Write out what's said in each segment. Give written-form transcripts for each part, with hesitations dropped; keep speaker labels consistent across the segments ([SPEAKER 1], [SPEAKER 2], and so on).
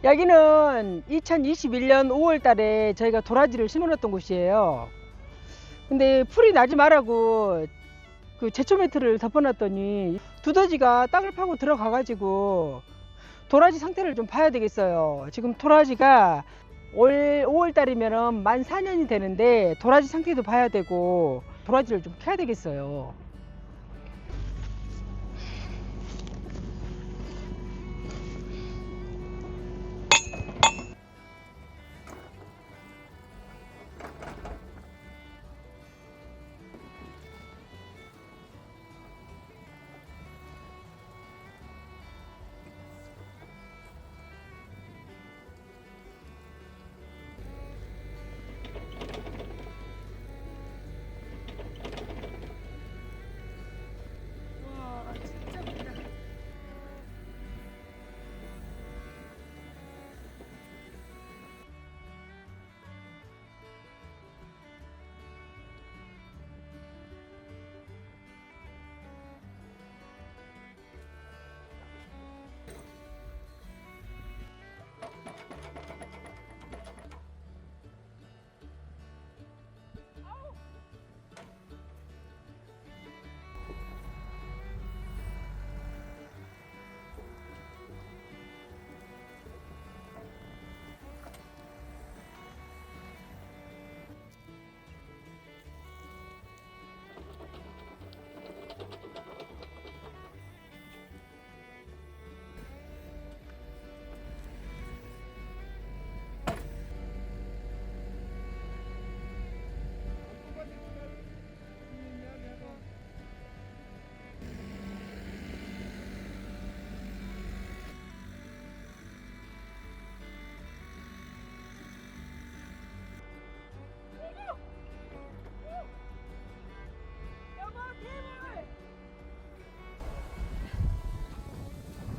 [SPEAKER 1] 여기는 2021년 5월 달에 저희가 도라지를 심어놨던 곳이에요. 근데 풀이 나지 말라고 그 제초 매트를 덮어놨더니 두더지가 땅을 파고 들어가가지고 도라지 상태를 좀 봐야 되겠어요. 지금 도라지가 올 5월 달이면 만 4년이 되는데 도라지 상태도 봐야 되고 도라지를 좀 캐야 되겠어요.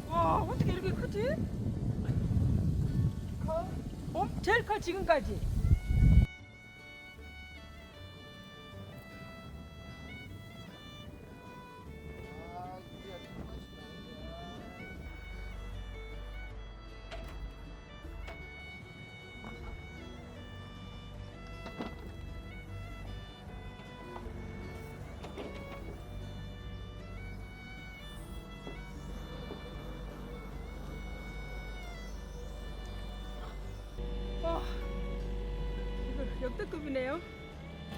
[SPEAKER 1] 와, 어떻게 이렇게 크지? 제일 커 지금까지. 이거 역대급이네요.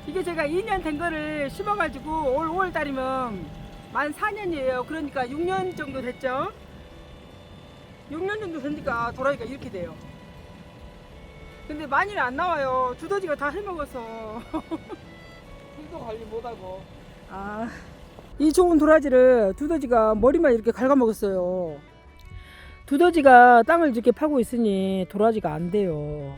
[SPEAKER 1] 이게 제가 2년 된 거를 심어가지고 올 5월 달이면 만 4년이에요. 그러니까 6년 정도 됐죠. 6년 정도 되니까 도라지가 이렇게 돼요. 근데 많이는 안 나와요. 두더지가 다 해먹어서.
[SPEAKER 2] 풀도 관리 못하고.
[SPEAKER 1] 아, 이 좋은 도라지를 두더지가 머리만 이렇게 갉아먹었어요. 두더지가 땅을 이렇게 파고 있으니 도라지가 안 돼요.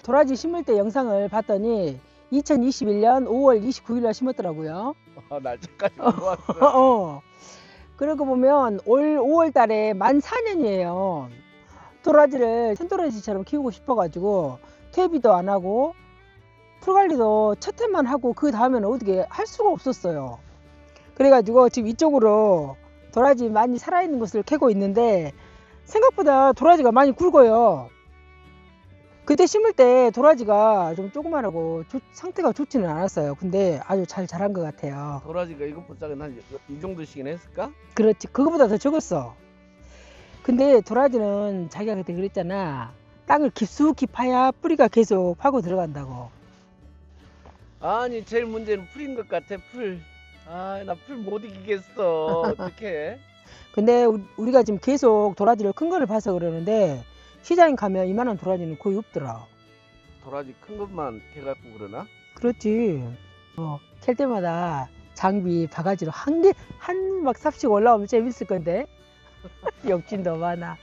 [SPEAKER 1] 도라지 심을 때 영상을 봤더니 2021년 5월 29일날 심었더라고요.
[SPEAKER 2] 날짜까지 모았어.
[SPEAKER 1] 그러고 보면 올 5월 달에 만 4년이에요. 도라지를 산도라지처럼 키우고 싶어가지고 퇴비도 안 하고 풀관리도 첫 해만 하고 그 다음에는 어떻게 할 수가 없었어요. 그래가지고 지금 이쪽으로 도라지 많이 살아있는 곳을 캐고 있는데 생각보다 도라지가 많이 굵어요. 그때 심을 때 도라지가 좀 조그만하고 상태가 좋지는 않았어요. 근데 아주 잘 자란 것 같아요.
[SPEAKER 2] 도라지가 이것보다 한 이 정도씩은 했을까?
[SPEAKER 1] 그렇지, 그거보다 더 적었어. 근데 도라지는 자기가 그때 그랬잖아. 땅을 깊숙이 파야 뿌리가 계속 파고 들어간다고.
[SPEAKER 2] 아니 제일 문제는 풀인 것 같아 풀. 아 나 풀 못 이기겠어. 어떡해?
[SPEAKER 1] 근데 우리가 지금 계속 도라지를 큰 거를 봐서 그러는데 시장에 가면 이만한 도라지는 거의 없더라.
[SPEAKER 2] 도라지 큰 것만 캐갖고 그러나?
[SPEAKER 1] 그렇지. 캘 때마다 장비 바가지로 한 개, 한 막 삽씩 올라오면 재밌을 건데. 욕심도 많아.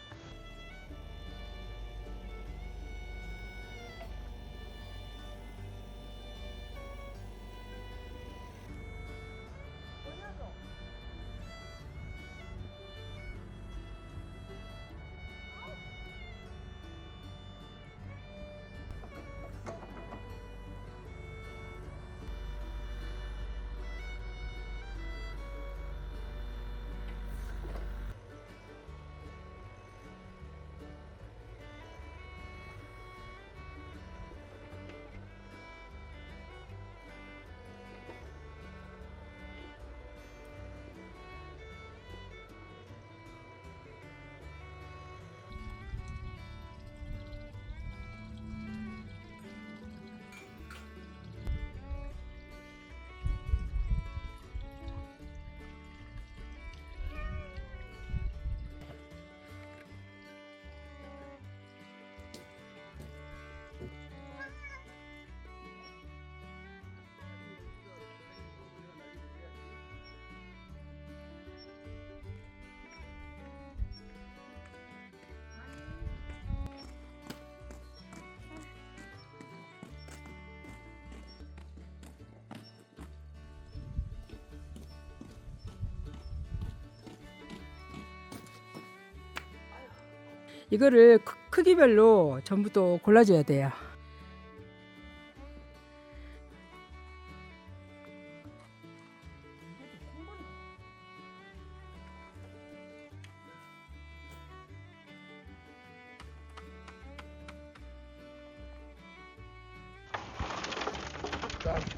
[SPEAKER 1] 이거를 크기별로 전부 또 골라줘야 돼요.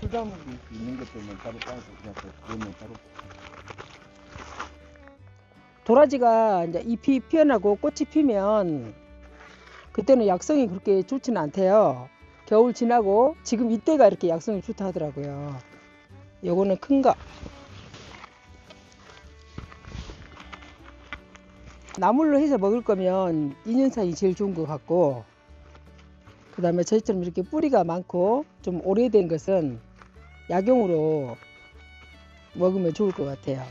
[SPEAKER 2] 풀 담기 있는 것 때문에 따로 따서 그냥 그러면 따로.
[SPEAKER 1] 도라지가 이제 잎이 피어나고 꽃이 피면 그때는 약성이 그렇게 좋지는 않대요. 겨울 지나고 지금 이때가 이렇게 약성이 좋다 하더라고요. 요거는 큰 거. 나물로 해서 먹을 거면 인연산이 제일 좋은 것 같고, 그 다음에 저희처럼 이렇게 뿌리가 많고 좀 오래된 것은 약용으로 먹으면 좋을 것 같아요.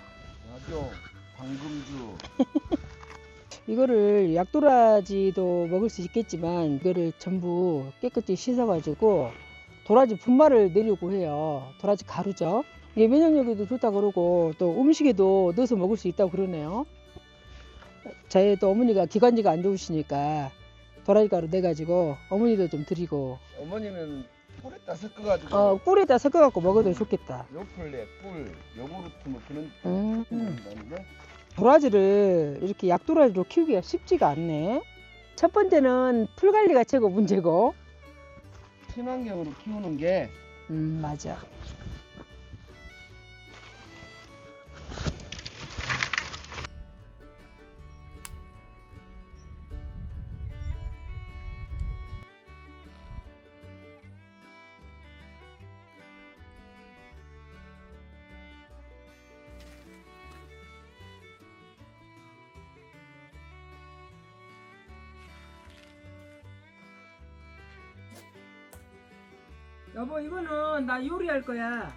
[SPEAKER 2] 약용, 방금주.
[SPEAKER 1] 이거를 약도라지도 먹을 수 있겠지만 이거를 전부 깨끗이 씻어가지고 도라지 분말을 내려고 해요. 도라지 가루죠. 이게 면역력에도 좋다 그러고 또 음식에도 넣어서 먹을 수 있다고 그러네요. 저희 또 어머니가 기관지가 안 좋으시니까 도라지 가루 내가지고 어머니도 좀 드리고.
[SPEAKER 2] 어머니는 꿀에다 섞어가지고.
[SPEAKER 1] 꿀에다 섞어갖고 먹어도 좋겠다.
[SPEAKER 2] 요플레, 꿀, 요구르트 뭐 그런. 건데.
[SPEAKER 1] 도라지를 이렇게 약도라지로 키우기가 쉽지가 않네. 첫 번째는 풀 관리가 최고 문제고.
[SPEAKER 2] 친환경으로 키우는 게.
[SPEAKER 1] 맞아. 여보, 이거는 나 요리할 거야.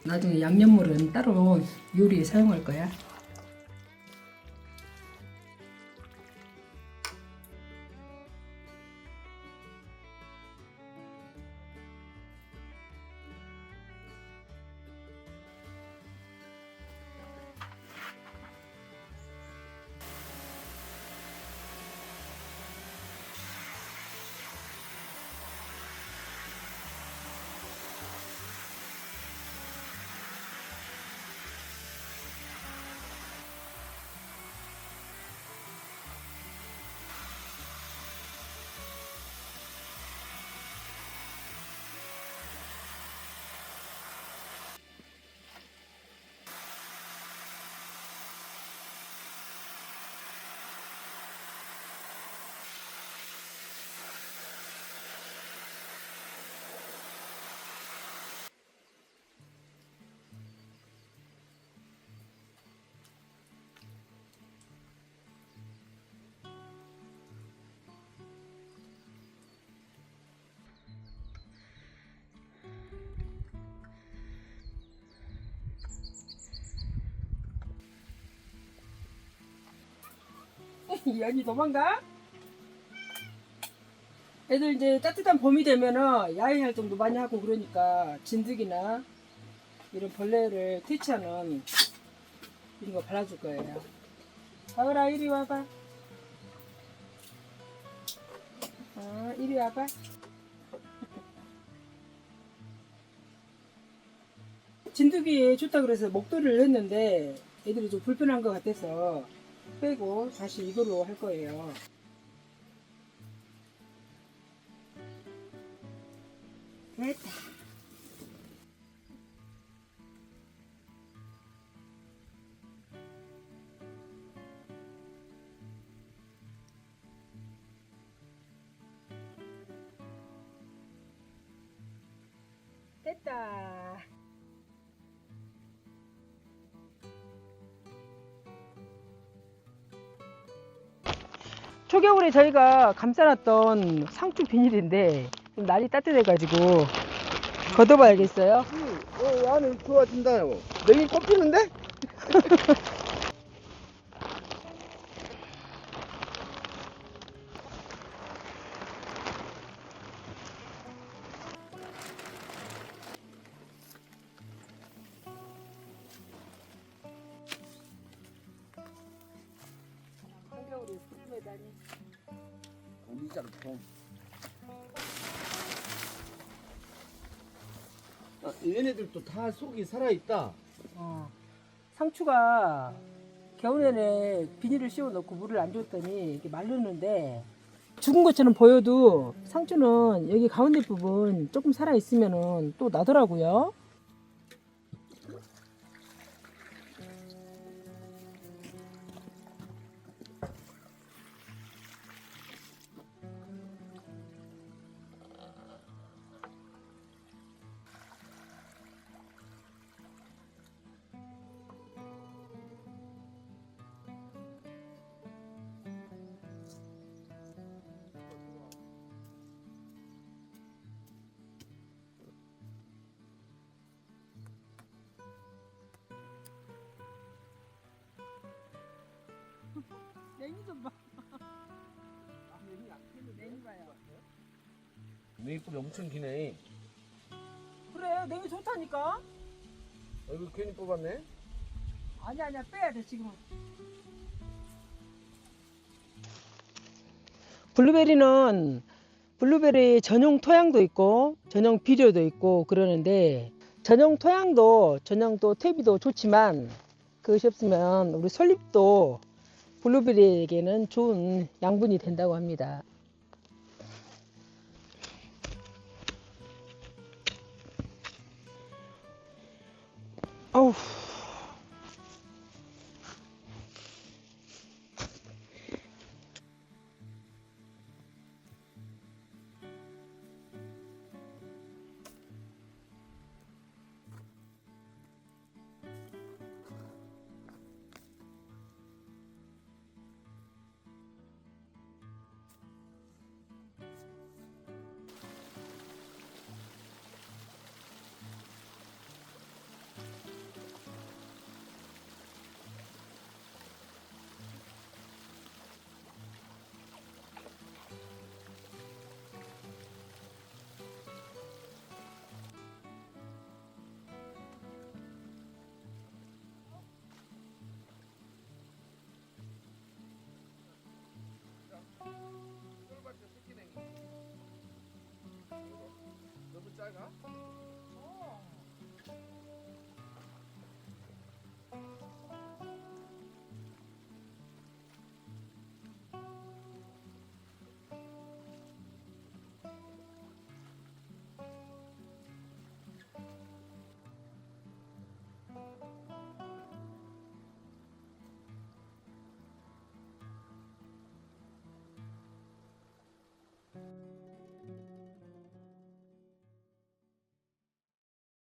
[SPEAKER 1] 나중에 양념물은 따로 요리에 사용할 거야. 연이 도망가? 애들 이제 따뜻한 봄이 되면은 야외 활동도 많이 하고 그러니까 진드기나 이런 벌레를 퇴치하는 이런 거 발라줄 거예요. 가을아 이리 와봐. 이리 와봐. 진드기에 좋다 그래서 목도리를 했는데 애들이 좀 불편한 것 같아서 빼고 다시 이걸로 할 거예요. 됐다. 됐다. 초겨울에 저희가 감싸놨던 상추 비닐인데 좀 날이 따뜻해가지고 걷어봐야겠어요.
[SPEAKER 2] 안에 좋아진다요. 냉이 꼽히는데?
[SPEAKER 1] 한겨울에 풀매다니.
[SPEAKER 2] 우리장통. 얘네들도 다 속이 살아있다.
[SPEAKER 1] 상추가 겨울에는 비닐을 씌워놓고 물을 안 줬더니 이렇게 마르는데 죽은 것처럼 보여도 상추는 여기 가운데 부분 조금 살아있으면 또 나더라고요. 냉이 좀 봐.
[SPEAKER 2] 냉이 안 캐는데?
[SPEAKER 1] 냉이 봐요.
[SPEAKER 2] 냉이꽃이 엄청 기네.
[SPEAKER 1] 그래, 냉이 좋다니까.
[SPEAKER 2] 이거 괜히 뽑았네.
[SPEAKER 1] 아니야, 빼야 돼 지금. 블루베리 전용 토양도 있고 전용 비료도 있고 그러는데 전용 토양도 전용 또 퇴비도 좋지만 그것이 없으면 우리 솔잎도 블루베리에게는 좋은 양분이 된다고 합니다. 어우.
[SPEAKER 2] 너무 작아?